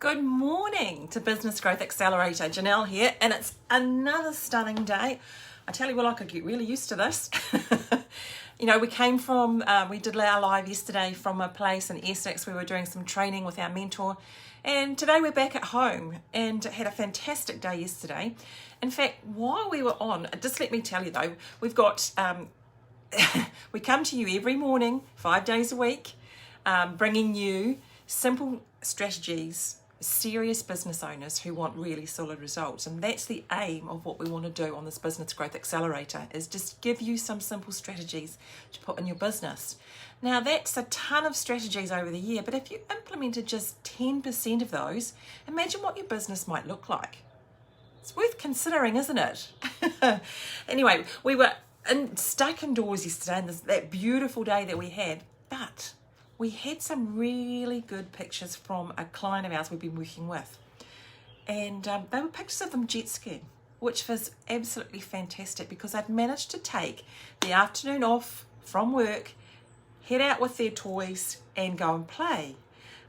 Good morning to Business Growth Accelerator. Janelle here, and it's another stunning day. I tell you what, I could get really used to this. We came from, we did our live yesterday from a place in Essex. We were doing some training with our mentor, and today we're back at home and had a fantastic day yesterday. In fact, while we were on, just let me tell you though, we've got, we come to you every morning, 5 days a week, bringing you simple strategies, serious business owners who want really solid results. And that's the aim of what we want to do on this Business Growth Accelerator, is just give you some simple strategies to put in your business. Now that's a ton of strategies over the year, but if you implemented just 10% of those, imagine what your business might look like. It's worth considering, isn't it? Anyway, we were stuck indoors yesterday and that beautiful day that we had, but we had some really good pictures from a client of ours we've been working with. And they were pictures of them jet skiing, which was absolutely fantastic because they'd managed to take the afternoon off from work, head out with their toys and go and play.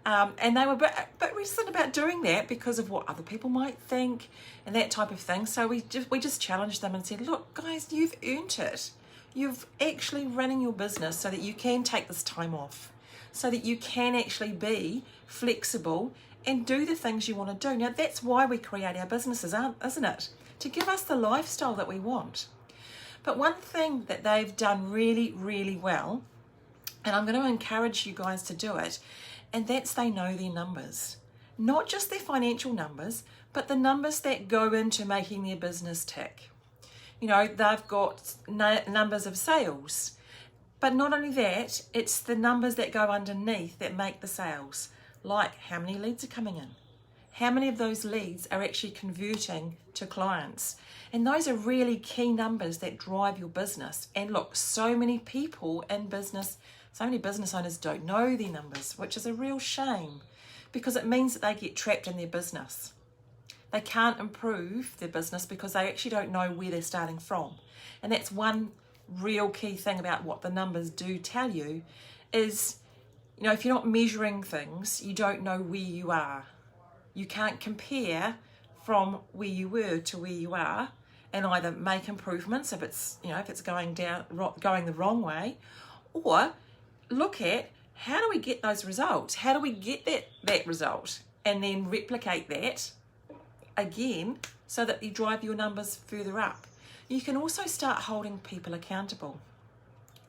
And they were a bit reticent about doing that because of what other people might think and that type of thing. So we just challenged them and said, look, guys, you've earned it. You've actually running your business so that you can take this time off, so that you can actually be flexible and do the things you want to do. Now, that's why we create our businesses, isn't it? To give us the lifestyle that we want. But one thing that they've done really, really well, and I'm going to encourage you guys to do it, and that's they know their numbers. Not just their financial numbers, but the numbers that go into making their business tick. They've got numbers of sales. But not only that, it's the numbers that go underneath that make the sales, like how many leads are coming in, how many of those leads are actually converting to clients. And those are really key numbers that drive your business. And look, so many people in business, so many business owners don't know their numbers, which is a real shame because it means that they get trapped in their business. They can't improve their business because they actually don't know where they're starting from. And that's one real key thing about what the numbers do tell you is, if you're not measuring things, you don't know where you are. You can't compare from where you were to where you are and either make improvements if it's going the wrong way, or look at how do we get those results? How do we get that result and then replicate that again so that you drive your numbers further up. You can also start holding people accountable.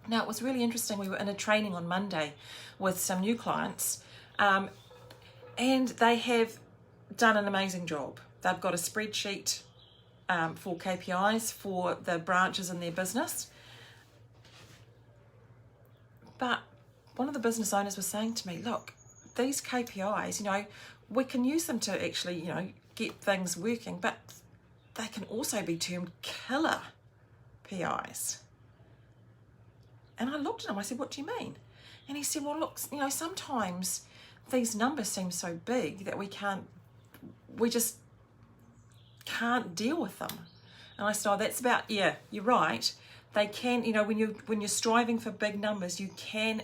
Now, it was really interesting. We were in a training on Monday with some new clients, and they have done an amazing job. They've got a spreadsheet for KPIs for the branches in their business. But one of the business owners was saying to me, look, these KPIs, we can use them to actually, get things working, but they can also be termed killer PIs. And I looked at him, I said, what do you mean? And he said, well, look, sometimes these numbers seem so big that we just can't deal with them. And I said, oh, that's about, yeah, you're right. They can, when you're striving for big numbers, it can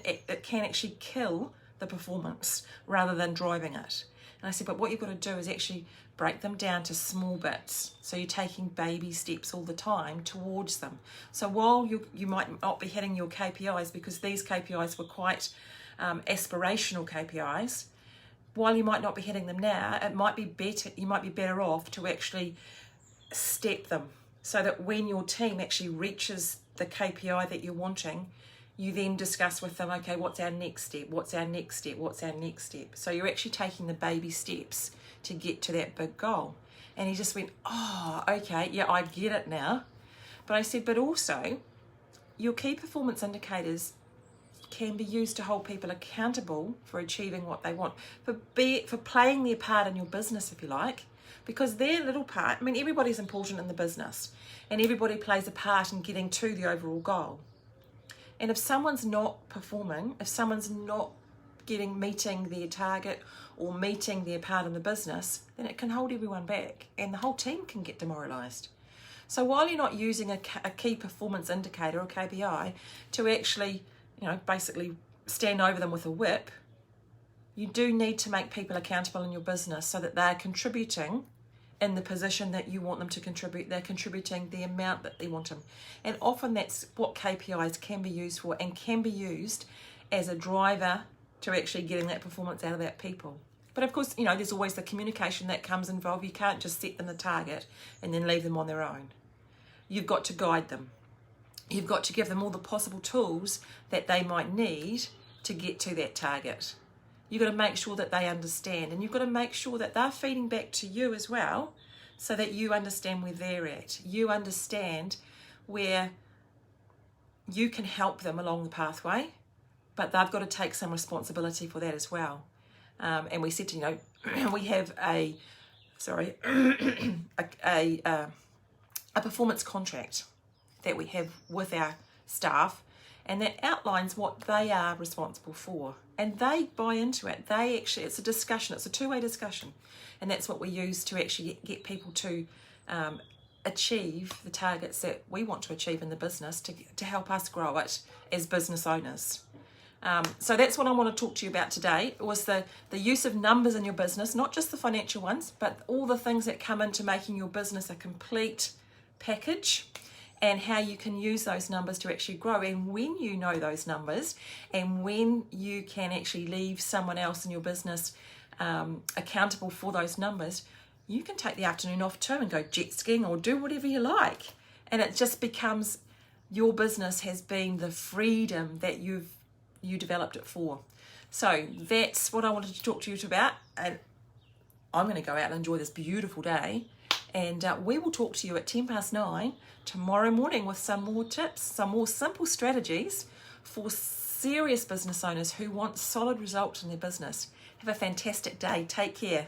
actually kill the performance rather than driving it. And I said, but what you've got to do is actually break them down to small bits. So you're taking baby steps all the time towards them. So while you might not be hitting your KPIs, because these KPIs were quite aspirational KPIs, while you might not be hitting them now, you might be better off to actually step them so that when your team actually reaches the KPI that you're wanting, you then discuss with them, okay, what's our next step? What's our next step? What's our next step? So you're actually taking the baby steps to get to that big goal. And he just went, oh, okay, yeah, I get it now. But I said, but also your key performance indicators can be used to hold people accountable for achieving what they want, for playing their part in your business, if you like, because their little part, everybody's important in the business and everybody plays a part in getting to the overall goal. And if someone's not performing, if someone's not meeting their target or meeting their part in the business, then it can hold everyone back and the whole team can get demoralised. So while you're not using a key performance indicator or KPI to actually, basically stand over them with a whip, You do need to make people accountable in your business so that they're contributing in the position that you want them to contribute. They're contributing the amount that they want them. And often that's what KPIs can be used for, and can be used as a driver to actually getting that performance out of that people. But of course, there's always the communication that comes involved. You can't just set them the target and then leave them on their own. You've got to guide them. You've got to give them all the possible tools that they might need to get to that target. You've got to make sure that they understand, and you've got to make sure that they're feeding back to you as well, so that you understand where they're at. You understand where you can help them along the pathway, but they've got to take some responsibility for that as well. And we said, we have a performance contract that we have with our staff, and that outlines what they are responsible for, and they buy into it. It's a discussion, it's a two-way discussion, and that's what we use to actually get people to achieve the targets that we want to achieve in the business, to help us grow it as business owners. So that's what I want to talk to you about today, was the use of numbers in your business, not just the financial ones, but all the things that come into making your business a complete package, and how you can use those numbers to actually grow. And when you know those numbers, and when you can actually leave someone else in your business accountable for those numbers, you can take the afternoon off too and go jet skiing or do whatever you like. And it just becomes, your business has been the freedom that you developed it for. So that's what I wanted to talk to you about. And I'm going to go out and enjoy this beautiful day. And we will talk to you at 9:10 tomorrow morning with some more tips, some more simple strategies for serious business owners who want solid results in their business. Have a fantastic day. Take care.